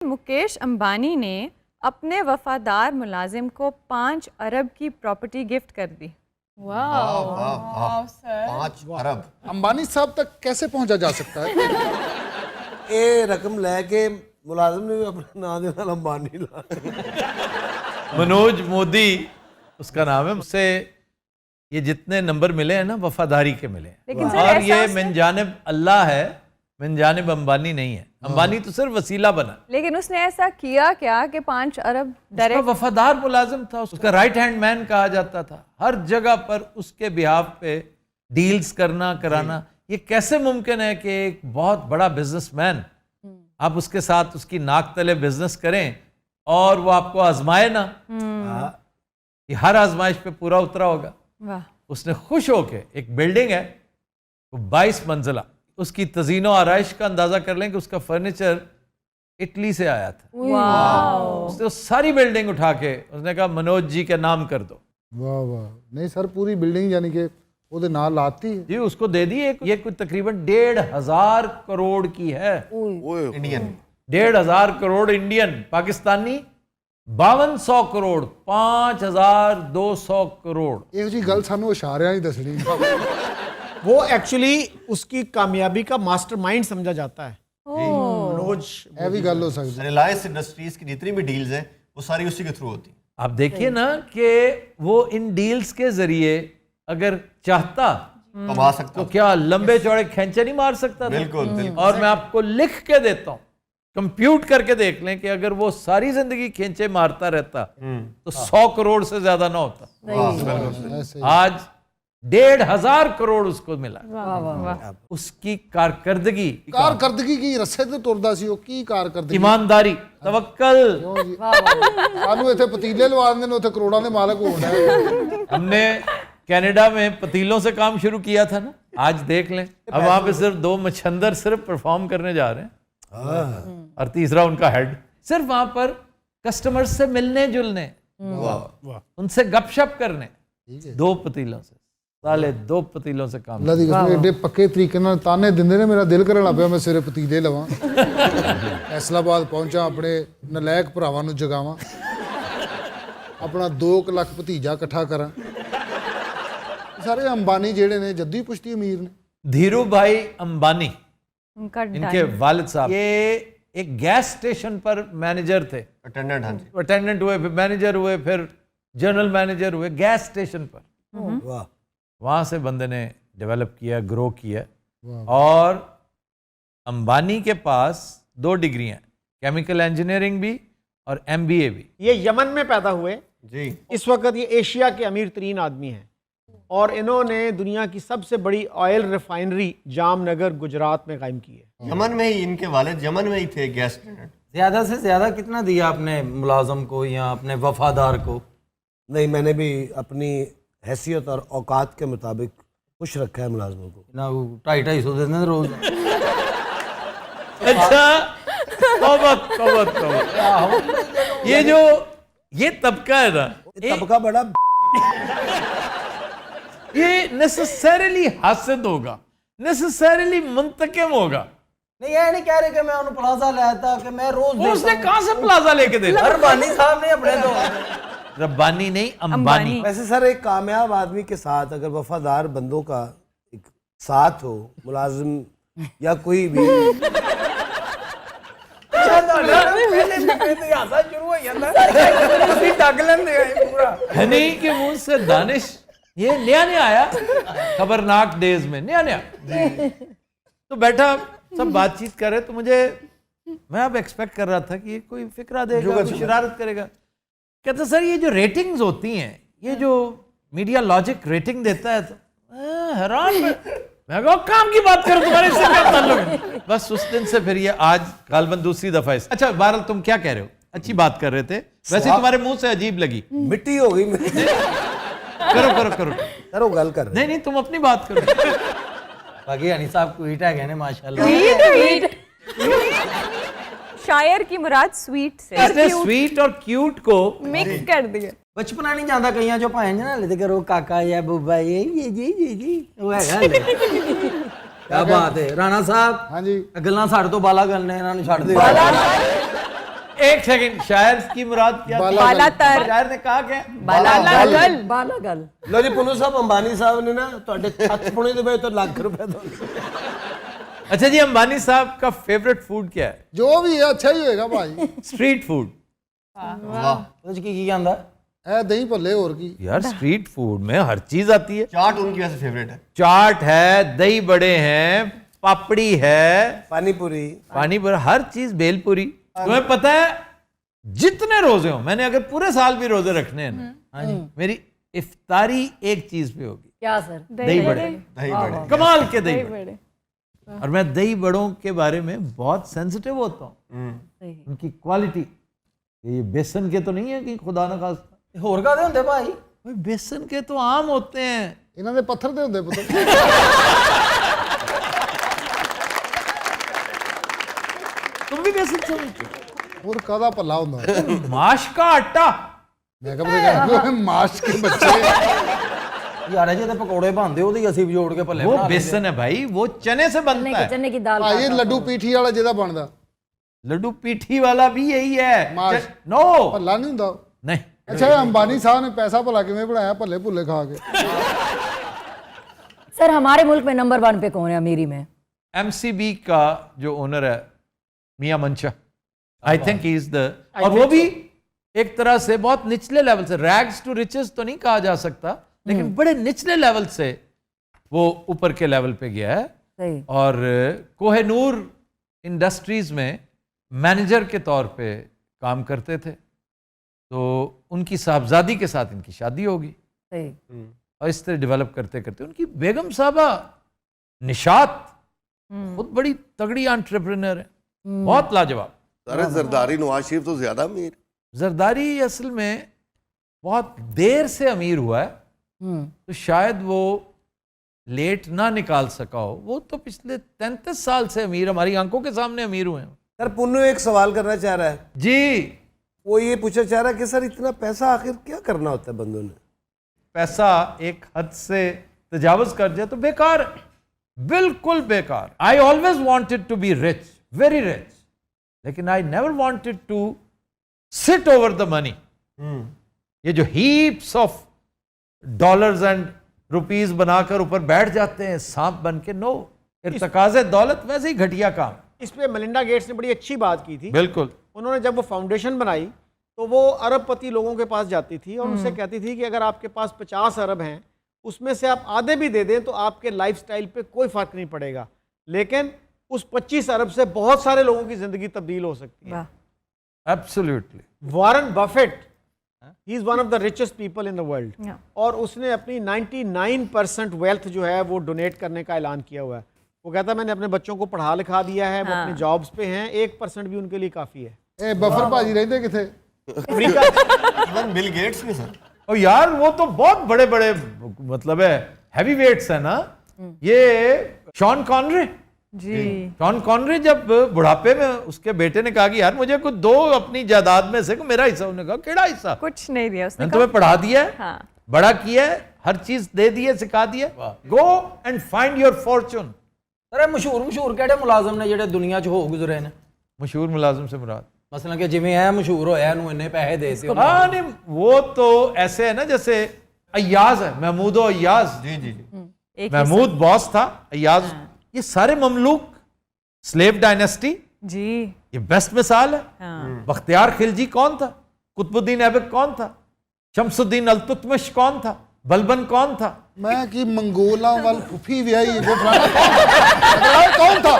मुकेश अंबानी ने अपने वफादार मुलाजिम को 5 अरब की प्रॉपर्टी गिफ्ट कर दी। वाह सर, 5 अरब अंबानी साहब तक कैसे पहुंचा जा सकता है? ये रकम लेके मुलाजिम ने भी अपना नाम दे नाल अंबानी ला। मनोज मोदी उसका नाम है। उससे ये जितने नंबर मिले हैं ना वफादारी के मिले हैं। लेकिन सर और ऐसा ये उसने- मिन जानिब अल्लाह है, मिन जानिब अंबानी नहीं है। अंबानी तो सिर्फ वसीला बना। लेकिन उसने ऐसा किया क्या कि 5 अरब उसका डायरेक्ट। वफादार मुलाजिम था, उसका राइट हैंड मैन कहा जाता था। हर जगह पर उसके बिहाफ पे डील्स करना कराना। ये कैसे मुमकिन है कि एक बहुत बड़ा बिजनेसमैन आप उसके साथ उसकी नाक तले बिजनेस करें और वो आपको आजमाए ना। ये हर आजमाइश पे पूरा उतरा होगा। वाह, उसने खुश होके, एक बिल्डिंग है वो 22 मंजिला, उसकी तजीनो आराइश का अंदाजा कर लें कि उसका फर्नीचर इटली से आया था। उसने वो सारी बिल्डिंग उठा के उसने कहा मनोज जी के नाम कर दो। वाह वाह, नहीं सर पूरी बिल्डिंग यानी कि ਉਹਦੇ ਨਾਲ लाती है। जी उसको दे दी। ये कोई तकरीबन 1,500 करोड़ की है। Indian 1,500 crore Indian, Pakistani 5200 crore, 5,200 crore. ਇਹੋ ਜੀ ਗੱਲ ਸਾਨੂੰ ਇਸ਼ਾਰਿਆਂ ਹੀ ਦੱਸਣੀ। वो एक्चुअली उसकी कामयाबी का मास्टरमाइंड समझा जाता है। मनोज ਇਹ ਵੀ ਗੱਲ ਹੋ ਸਕਦੀ ਹੈ। रिलायंस इंडस्ट्रीज की जितनी भी डील्स हैं वो सारी उसी के थ्रू होती हैं। आप देखिए ना कि वो इन डील्स के जरिए अगर चाहता कमा सकता तो हूं। क्या लंबे चौड़े खेंचे नहीं मार सकता था? बिल्कुल बिल्कुल। और मैं आपको लिख के देता हूं, कंप्यूट करके देख लें कि अगर वो सारी जिंदगी खेंचे मारता रहता तो 100 करोड़ से ज्यादा ना होता। ऐसे आज 1,500 करोड़ उसको मिला। उसकी कारकर्दगी, कारकर्दगी ਕੀ ਰਸੇ ਤੇ ਤੁਰਦਾ ਸੀ ਉਹ ਕੀ कारकर्दगी? ईमानदारी, तवक्कल। ਕਿਉਂ ਜੀ? ਸਾਨੂੰ ਇੱਥੇ ਪਤੀਲੇ ਲਵਾ ਦਿੰਦੇ ਨੇ, ਉੱਥੇ ਕਰੋੜਾਂ ਦੇ ਮਾਲਕ ਹੋਣ ਡਏ। हमने कनाडा में पतीलों से काम शुरू किया था ना, आज देख लें अब वहां पे सिर्फ 2 मच्छंदर सिर्फ परफॉर्म करने जा रहे हैं और तीसरा उनका हेड। सिर्फ वहां पर कस्टमर्स से मिलने जुलने, उनसे गपशप करने, 2 पतीलों से, साले 2 पतीलों से काम। ਅੱਲਾ ਦੀ ਕਸਮ ਏਡੇ ਪੱਕੇ ਤਰੀਕੇ ਨਾਲ ਤਾਨੇ ਦਿੰਦੇ ਨੇ, ਮੇਰਾ ਦਿਲ ਕਰਨ ਲੱਗ ਪਿਆ ਮੈਂ ਸਿਰੇ ਪਤੀਲੇ ਲਵਾਂ। ਫੈਸਲਾਬਾਦ ਪਹੁੰਚਾਂ, ਆਪਣੇ ਨਲਾਇਕ ਭਰਾਵਾਂ ਨੂੰ ਜਗਾਵਾਂ, ਆਪਣਾ 2 ਲੱਖ ਭਤੀਜਾ ਇਕੱਠਾ ਕਰਾਂ। ਸਾਰੇ ਅੰਬਾਨੀ ਜਿਹੜੇ ਨੇ ਜੱਦੀ ਪੁਸ਼ਤੀ ਅਮੀਰ ਨੇ। धीरू भाई अंबानी, उनका इनके वालिद साहब, ये एक गैस स्टेशन पर मैनेजर थे। अटेंडेंट, हाँ जी। अटेंडेंट हुए, फिर मैनेजर हुए, फिर जनरल मैनेजर हुए गैस स्टेशन पर। वाह, वहाँ से बंदे ने डेवलप किया, ग्रो किया। और अंबानी के पास 2 डिग्री हैं, केमिकल इंजीनियरिंग भी और MBA भी। ये यमन में पैदा हुए। जी इस वक्त ये एशिया के अमीर तरीन आदमी हैं और इन्होंने दुनिया की सबसे बड़ी ऑयल रिफाइनरी जामनगर गुजरात में कायम की है। यमन में ही इनके वालिद यमन में ही थे गैस अटेंडेंट। ज्यादा से ज्यादा कितना दिया आपने मुलाजम को या अपने वफादार को? नहीं मैंने भी अपनी हैसियत और औकात के मुताबिक खुश रखा है मुलाजमों को। ना 250-250 देते हैं रोज। अच्छा, तौबा तौबा तौबा। ये तबका है ना, ये तबका बड़ा ये नेसेसरीली हासिद होगा, नेसेसरीली मुंतकिम होगा। नहीं ये नहीं कह रहे कि मैं उन्हें प्लाजा लाया था कि मैं रोज वो उसने कहां से प्लाजा लेके दे? रब्बानी साहब ने अपने तो रब्बानी नहीं, अंबानी। वैसे सर एक कामयाब आदमी के साथ अगर वफादार बंदों का एक साथ हो, मुलाजिम या कोई भी, हनी के मुंह से दानिश, ये नया नया आया खबरनाक डेज में, नया नया। तो बैठा सब बातचीत कर रहे, तो मैं अब एक्सपेक्ट कर रहा था कि ये कोई फिक्रा देगा, कोई शरारत करेगा। कहते सर ये जो रेटिंग्स होती हैं, ये जो मीडिया लॉजिक रेटिंग देता है, तो हैरान मैं कहा काम की बात करो, तुम्हारे इससे क्या ताल्लुक है? बस उस दिन से फिर ये आज गालबन दूसरी दफा है। अच्छा बहरहाल तुम क्या कह रहे हो? अच्छी बात कर रहे थे, वैसे तुम्हारे मुंह से अजीब लगी। मिट्टी हो गई मेरी। करो करो करो। सर वो गल कर रहे नहीं नहीं तुम अपनी बात करो। बाकी हनी साहब को ईटा कहने माशाल्लाह। शायर की मुराद स्वीट से इसने स्वीट और क्यूट को मिक्स कर दिया। बचपना नहीं जाता कहीं जो भाएं ना लेते करो काका या बुब्बा ये जी वो है क्या बात है राणा साहब। हाँ जी, गल्लां साढ़े तो बाला करने इन्हां नूं छड्ड दिओ। एक सेकंड, शायर की मुराद क्या थी? बालातर। शायर ने कहा क्या? बालागल। बाला गल लो जी पुनू साहब अंबानी साहब ने ना ਤੁਹਾਡੇ ਛੱਤ ਪੁਣੇ ਦੇ ਵਿੱਚ तो लाख रुपए दो अच्छा जी, अंबानी साहब का फेवरेट फूड क्या है? जो भी है अच्छा ही होएगा भाई। Street food. ਉਹਦੇ ਚ ਕੀ ਆਂਦਾ? ਇਹ ਦਹੀਂ ਭੱਲੇ ਹੋਰ ਕੀ। यार स्ट्रीट फूड में हर चीज आती है। चाट उनकी वैसे फेवरेट है। चाट है, दही बड़े हैं, पापड़ी है, पानी पूरी पानी पर हर चीज, भेलपुरी। तुम्हें पता है जितने रोजे हो, मैंने अगर पूरे साल भी रोजे रखने हैं ना, मेरी इफ्तारी एक चीज पे होगी, क्या सर? दही बड़े। दही बड़े। कमाल के दही बड़े। और मैं दही बड़ों के बारे में बहुत सेंसिटिव होता हूँ, उनकी क्वालिटी। ये बेसन के तो नहीं है कि खुदा ना खास्ता, ਹੋਰ ਕਾਦੇ ਹੁੰਦੇ ਭਾਈ? भाई बेसन के तो आम होते हैं। ਇਹਨਾਂ ਦੇ ਪੱਥਰ ਦੇ ਹੁੰਦੇ ਪੁੱਤ। तुम भी बेसन समझते हो? ਹੋਰ ਕਾਦਾ ਭੱਲਾ ਹੁੰਦਾ? माश का आटा। ਮੈਂ ਕਹਿੰਦਾ ਮਾਸ਼ ਕੇ ਬੱਚੇ। ਯਾਰ ਜੇ ਤੇ ਪਕੌੜੇ ਬਣਦੇ ਉਹਦੀ ਅਸੀਂ ਵੀ ਜੋੜ ਕੇ ਭੱਲੇ वो ਬਣਾ ਦਿੰਦੇ। बेसन है भाई, वो चने से बनता है। चने की दाल ਭਾਈ ਲੱਡੂ ਪੀਠੀ ਵਾਲਾ ਜਿਹਦਾ ਬਣਦਾ लड्डू पीठी वाला भी यही है। माश। नो, ਭੱਲਾ ਨਹੀਂ ਹੁੰਦਾ। नहीं। ਅੱਛਾ ਇਹ ਅੰਬਾਨੀ ਸਾਹਿਬ ਨੇ ਪੈਸਾ ਭਲਾ ਕਿਵੇਂ ਬਣਾਇਆ ਭੱਲੇ ਭੁੱਲੇ ਖਾ ਕੇ? सर हमारे मुल्क में नंबर 1 पे कौन है अमीरी में? एमसीबी का जो ओनर है मियां मंशा, I think he is the, और वो भी एक तरह से बहुत निचले लेवल से, रैग्स टू रिचेस तो नहीं कहा जा सकता, लेकिन बड़े निचले लेवल से वो ऊपर के लेवल पे गया है। सही। और कोहेनूर इंडस्ट्रीज में मैनेजर के तौर पे काम करते थे, तो उनकी साहबजादी के साथ इनकी शादी होगी, सही। और इस तरह डेवलप करते करते उनकी बेगम साहबा निशात खुद बड़ी तगड़ी एंटरप्रेन्योर है, बहुत लाजवाब। अरे जरदारी नवाज शरीफ तो ज्यादा अमीर। जरदारी असल में बहुत देर से अमीर हुआ है, तो शायद वो लेट ना निकाल सका हो। वो तो पिछले 33 साल से अमीर, हमारी आंखों के सामने अमीर हुए हैं। सर पुन्नू एक सवाल करना चाह रहा है। जी, वो ये पूछना चाह रहा है कि सर इतना पैसा आखिर क्या करना होता है बंदों ने? पैसा एक हद से तजावज कर जाए तो बेकार है, बिल्कुल बेकार। I always wanted to be rich, very rich, लेकिन I never wanted to sit over the money. ये जो heaps of dollars and rupees बनाकर ऊपर बैठ जाते हैं सांप बन के, नो। इर्तकाज़े दौलत वैसे ही घटिया काम। इस पे मेलिंडा गेट्स ने बड़ी अच्छी बात की थी। बिल्कुल। उन्होंने जब वो फाउंडेशन बनाई तो वो अरबपति लोगों के पास जाती थी और उनसे कहती थी कि अगर आपके पास 50 अरब हैं, उसमें से आप आधे भी दे दें तो आपके लाइफस्टाइल पे कोई फ़र्क नहीं पड़ेगा, लेकिन उस 25 अरब से बहुत सारे लोगों की ज़िंदगी तब्दील हो सकती है। Absolutely. Warren Buffett, he is one of the richest people in the world, और उसने अपनी 99% वेल्थ जो है वो डोनेट करने का ऐलान किया हुआ है। वो कहता है मैंने अपने बच्चों को पढ़ा लिखा दिया है, वो अपने जॉब्स पे हैं, 1% भी उनके लिए काफ़ी है। ਇਹ ਬਫਰ ਭਾਜੀ ਰਹਿੰਦੇ ਕਿੱਥੇ? अफ्रीका इवन बिल गेट्स भी सर। और यार वो तो बहुत बड़े बड़े मतलब है, हैवी वेट्स है ना। ये शॉन कॉनरे जी। शॉन कॉनरे जब बुढ़ापे में उसके बेटे ने कहा कि यार मुझे कुछ दो अपनी जायदाद में से, मेरा हिस्सा। उन्होंने कहा केड़ा हिस्सा? कुछ नहीं दिया उसने, मैंने तुम्हें पढ़ा दिया है, हाँ। बड़ा किया है, हर चीज दे दी है, सिखा दी है, go and find your Fortune. Sir ਮਸ਼ਹੂਰ ਕਿਹੜੇ ਮੁਲਾਜ਼ਮ ਨੇ ਜਿਹੜੇ ਦੁਨੀਆ 'ਚ ਹੋ ਗੁਜ਼ਰੇ ਨੇ? मशहूर मुलाजिम से मुराद ਮਸਲਾਂ ਕਿ ਜਿਵੇਂ ਇਹ ਮਸ਼ਹੂਰ ਹੋਇਆ ਇਹਨੂੰ ਇੰਨੇ ਪੈਸੇ ਦੇ ਦਿੱਤੇ। हाँ नहीं, वो तो ऐसे है ना जैसे अय्याज है, महमूद अय्याज। जी जी जी। एक महमूद बॉस था, अय्याज, ये सारे ममलूक, स्लेव डायनेस्टी, जी। ये बेस्ट मिसाल है। हाँ। बख्तियार खिलजी कौन था? कुतुबुद्दीन ऐबक कौन था? शमसुद्दीन अल्तुतमिश कौन था? बलबन कौन था? मैं कि मंगोला वाल फुफी व्याई वो फलाना कौन था?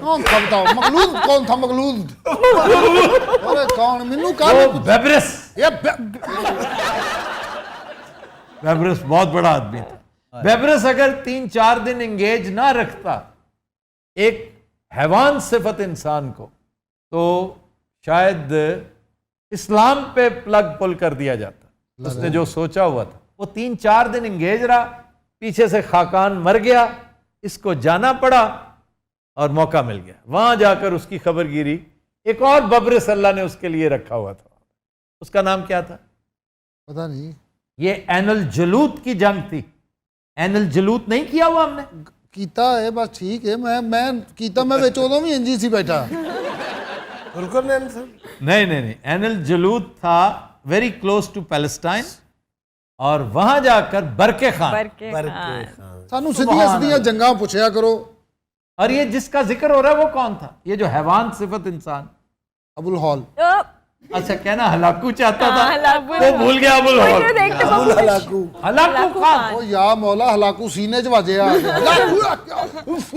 कौन था बताओ? मखलूद कौन था? मखलूद अरे कौन? मिन्नू का वो बेबरस। ये बेबरस बहुत बड़ा आदमी था। बेबरस अगर 3-4 दिन एंगेज ना रखता एक हैवान सिफत इंसान को, तो शायद इस्लाम पे प्लग पुल कर दिया जाता। उसने जो सोचा हुआ था, वो 3-4 दिन एंगेज रहा, पीछे से खाकान मर गया, इसको जाना पड़ा और मौका मिल गया। वहां जाकर उसकी खबरगिरी एक और बबरस अल्लाह ने उसके लिए रखा हुआ था। उसका नाम क्या था? पता नहीं। ये एनल जलूत की जंग थी। एनल जलूत नहीं किया हुआ हमने? ਕੀਤਾ ਹੈ ਬਸ ਠੀਕ ਹੈ ਮੈਂ ਕੀਤਾ ਮੈਂ ਵਿੱਚ ਉਦੋਂ ਵੀ ਇੰਜੀ ਸੀ ਬੈਠਾ जुल्करनैन सर नहीं नहीं नहीं एनल जलूद था वेरी क्लोज टू पैलेस्टाइन और वहां जाकर बरके खान बरके खान। ਸਾਨੂੰ ਸਿੱਧੀਆਂ ਸਿੱਧੀਆਂ ਜੰਗਾਂ ਪੁੱਛਿਆ ਕਰੋ और ये जिसका जिक्र हो रहा है वो कौन था ये जो हैवान सिफत इंसान अबुल हॉल अच्छा कहना हलाकू चाहता था हलाकू वो भूल गया अबुल हॉल देखते अबुल हलाकू हलाकू खान ਓ ਯਾ ਮੌਲਾ ਹਲਾਕੂ ਸੀਨੇ 'ਚ ਵੱਜਿਆ ਹਲਾਕੂ ਉਫ